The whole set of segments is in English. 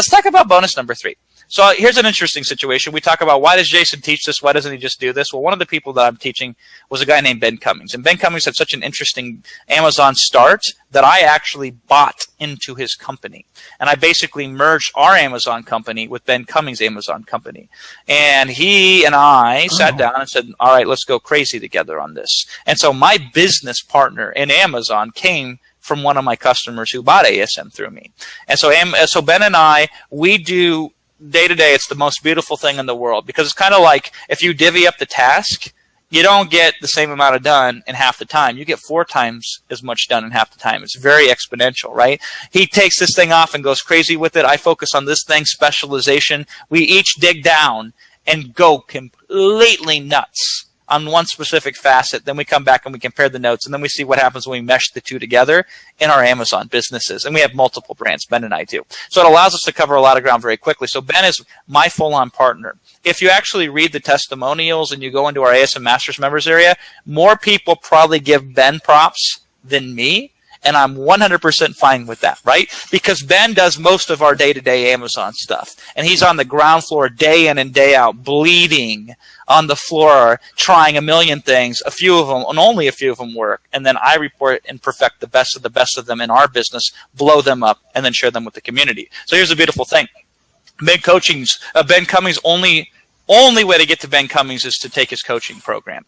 Let's talk about bonus number 3. So here's an interesting situation. We talk about, why does Jason teach this? Why doesn't he just do this? Well, one of the people that I'm teaching was a guy named Ben Cummings. And Ben Cummings had such an interesting Amazon start that I actually bought into his company. And I basically merged our Amazon company with Ben Cummings' Amazon company. And he and I sat down and said, all right, let's go crazy together on this. And so my business partner in Amazon came from one of my customers who bought ASM through me. And so Ben and I, we do day to day, it's the most beautiful thing in the world, because it's kind of like if you divvy up the task, you don't get the same amount of done in half the time. You get 4 times as much done in half the time. It's very exponential, right? He takes this thing off and goes crazy with it. I focus on this thing, specialization. We each dig down and go completely nuts on one specific facet. Then we come back and we compare the notes, and then we see what happens when we mesh the two together in our Amazon businesses. And we have multiple brands, Ben and I do. So it allows us to cover a lot of ground very quickly. So Ben is my full-on partner. If you actually read the testimonials and you go into our ASM Masters members area, more people probably give Ben props than me. And I'm 100% fine with that, right? Because Ben does most of our day-to-day Amazon stuff. And he's on the ground floor day in and day out, bleeding on the floor, trying a million things. A few of them, and only a few of them work. And then I report and perfect the best of them in our business, blow them up, and then share them with the community. So here's the beautiful thing. Ben Cummings' only way to get to Ben Cummings is to take his coaching program.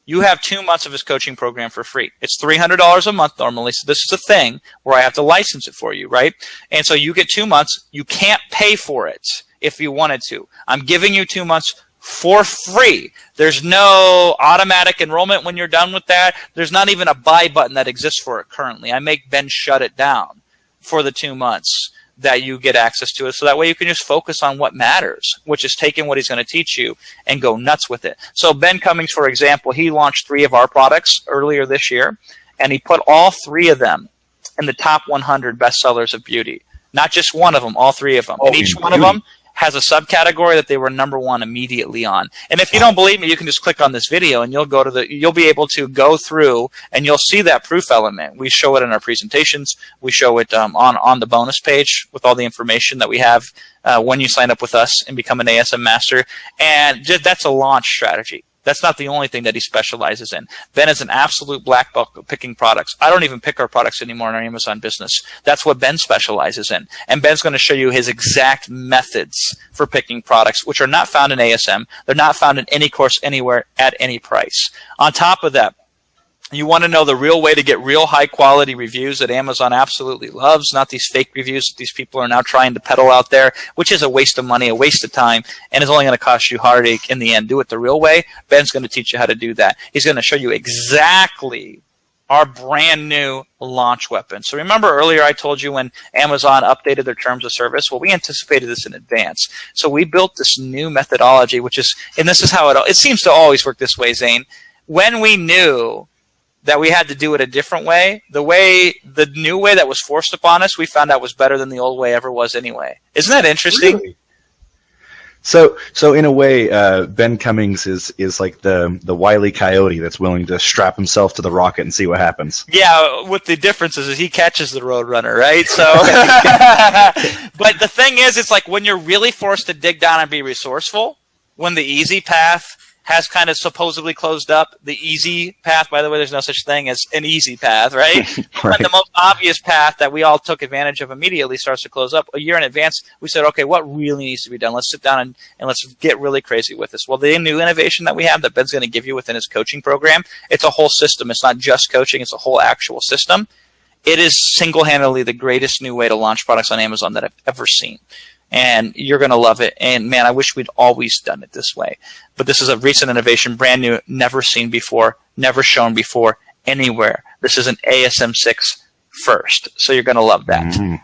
You have 2 months of his coaching program for free. It's $300 a month normally, so this is a thing where I have to license it for you, right? And so you get 2 months. You can't pay for it if you wanted to. I'm giving you 2 months for free. There's no automatic enrollment when you're done with that. There's not even a buy button that exists for it currently. I make Ben shut it down for the 2 months that you get access to it, so that way you can just focus on what matters, which is taking what he's going to teach you and go nuts with it. So Ben Cummings, for example, he launched 3 of our products earlier this year, and he put all 3 of them in the top 100 bestsellers of beauty. Not just one of them, all 3 of them. And each one of them has a subcategory that they were #1 immediately on. And if you don't believe me, you can just click on this video and you'll be able to go through and you'll see that proof element. We show it in our presentations. We show it on the bonus page with all the information that we have when you sign up with us and become an ASM Master. And that's a launch strategy. That's not the only thing that he specializes in. Ben is an absolute black belt at picking products. I don't even pick our products anymore in our Amazon business. That's what Ben specializes in. And Ben's going to show you his exact methods for picking products, which are not found in ASM. They're not found in any course anywhere at any price. On top of that, you want to know the real way to get real high-quality reviews that Amazon absolutely loves, not these fake reviews that these people are now trying to peddle out there, which is a waste of money, a waste of time, and is only going to cost you heartache in the end. Do it the real way. Ben's going to teach you how to do that. He's going to show you exactly our brand new launch weapon. So remember earlier I told you when Amazon updated their terms of service? Well, we anticipated this in advance. So we built this new methodology, which is, and this is how it seems to always work this way, Zane. When we knew that we had to do it a different way, the new way that was forced upon us, we found out was better than the old way ever was anyway. Isn't that interesting? Really? So in a way, Ben Cummings is like the Wile E. Coyote that's willing to strap himself to the rocket and see what happens. Yeah, with the differences is he catches the Roadrunner, right? So, but the thing is, it's like when you're really forced to dig down and be resourceful, when the easy path has kind of supposedly closed up. The easy path, by the way, there's no such thing as an easy path, right? Right. But the most obvious path that we all took advantage of immediately starts to close up. A year in advance, we said, okay, what really needs to be done? Let's sit down and let's get really crazy with this. Well, the new innovation that we have that Ben's going to give you within his coaching program, it's a whole system. It's not just coaching. It's a whole actual system. It is single-handedly the greatest new way to launch products on Amazon that I've ever seen. And you're going to love it. And, man, I wish we'd always done it this way. But this is a recent innovation, brand new, never seen before, never shown before anywhere. This is an ASM6 first. So you're going to love that. Mm-hmm.